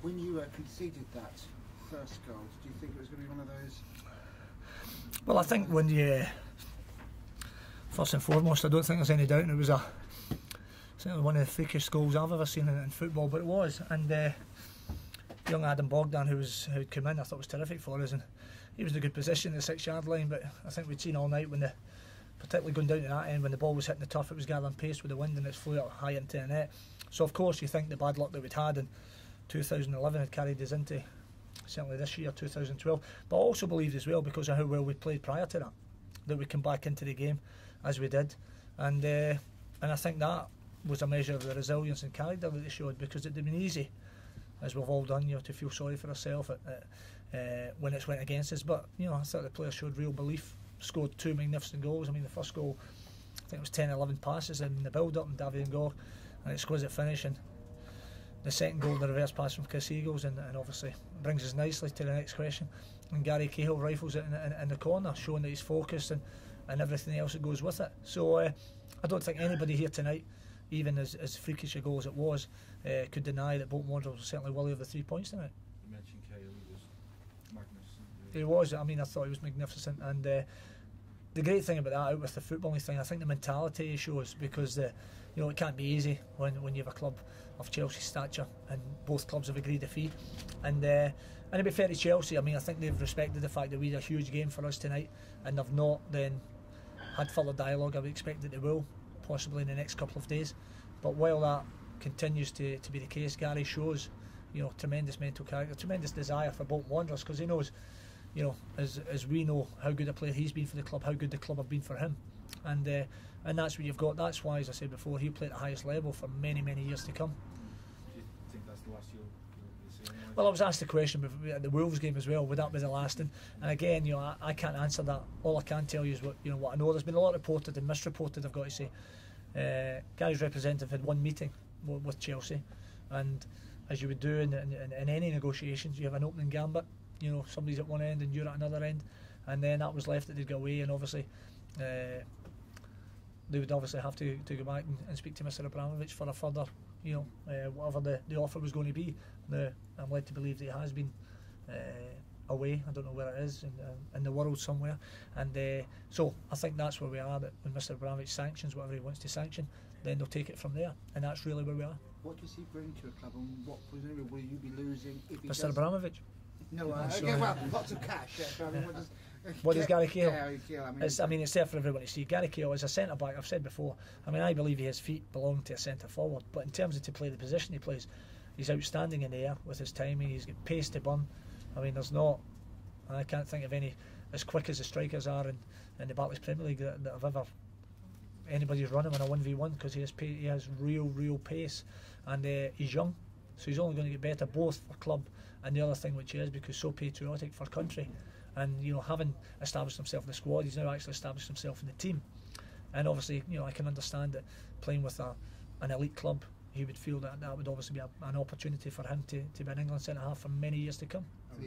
When you conceded that first goal, do you think it was going to be one of those? Well, I think when you first and foremost, I don't think there's any doubt it was certainly one of the freakiest goals I've ever seen in football, but it was. And young Adam Bogdan, who'd come in, I thought was terrific for us, and he was in a good position at the 6-yard line. But I think we'd seen all night when particularly going down to that end, when the ball was hitting the turf, it was gathering pace with the wind and it flew up high into the net. So of course you think the bad luck that we'd had in 2011 had carried us into certainly this year, 2012. But I also believed as well, because of how well we played prior to that we come back into the game as we did, and I think that was a measure of the resilience and character that they showed, because it'd have been easy, as we've all done, to feel sorry for ourselves when it's went against us. But I thought the players showed real belief, scored two magnificent goals. I mean, the first goal, I think it was 10-11 passes in the build-up, and Davy and Gore, an exquisite finish, and the second goal, the reverse pass from Chris Eagles, and obviously brings us nicely to the next question. And Gary Cahill rifles it in the corner, showing that he's focused and everything else that goes with it. So I don't think anybody here tonight, even as freakish a goal as it was, could deny that Bolton Wanderers were certainly worthy of the 3 points tonight. You mentioned Coyle, he was magnificent. He was. I mean, I thought he was magnificent, and the great thing about that, out with the footballing thing, I think the mentality he shows, because it can't be easy when you have a club of Chelsea's stature and both clubs have agreed a fee. And to be fair to Chelsea, I mean, I think they've respected the fact that we had a huge game for us tonight, and they've not then had further dialogue. I would expect that they will, possibly in the next couple of days. But while that continues to be the case, Gary shows tremendous mental character, tremendous desire for Bolton Wanderers, because he knows, as we know how good a player he's been for the club, how good the club have been for him, and that's what you've got. That's why, as I said before, he'll play at the highest level for many, many years to come. Do you think that's the last you'll see him? Well, I was asked the question at the Wolves game as well, would that be the last? And again, I can't answer that. All I can tell you is what I know. There's been a lot reported and misreported, I've got to say. Gary's representative had one meeting with Chelsea, and as you would do in any negotiations, you have an opening gambit. Somebody's at one end and you're at another end, and then that was left that they'd go away, and obviously they would obviously have to go back and speak to Mr. Abramovich for a further, whatever the offer was going to be. Now, I'm led to believe that he has been away. I don't know where it is, in the world somewhere, and so I think that's where we are, that when Mr. Abramovich sanctions whatever he wants to sanction, then they'll take it from there, and that's really where we are. What does he bring to a club, and what presumably will you be losing if he Mr. Abramovich? No, well, lots of cash. But I mean, what does Gary Cahill? I mean, it's there for everyone to see. Gary Cahill is a centre back. I've said before. I mean, I believe his feet belong to a centre forward, but in terms of to play the position he plays, he's outstanding in the air with his timing. He's got pace to burn. I mean, I can't think of any as quick as the strikers are in the Barclays Premier League that have ever anybody's run him in a 1v1, because he has real pace, and he's young, so he's only going to get better, both for club and the other thing, which is because so patriotic for country, and having established himself in the squad, he's now actually established himself in the team. And obviously, I can understand that playing with an elite club, he would feel that would obviously be an opportunity for him to be an England centre half for many years to come.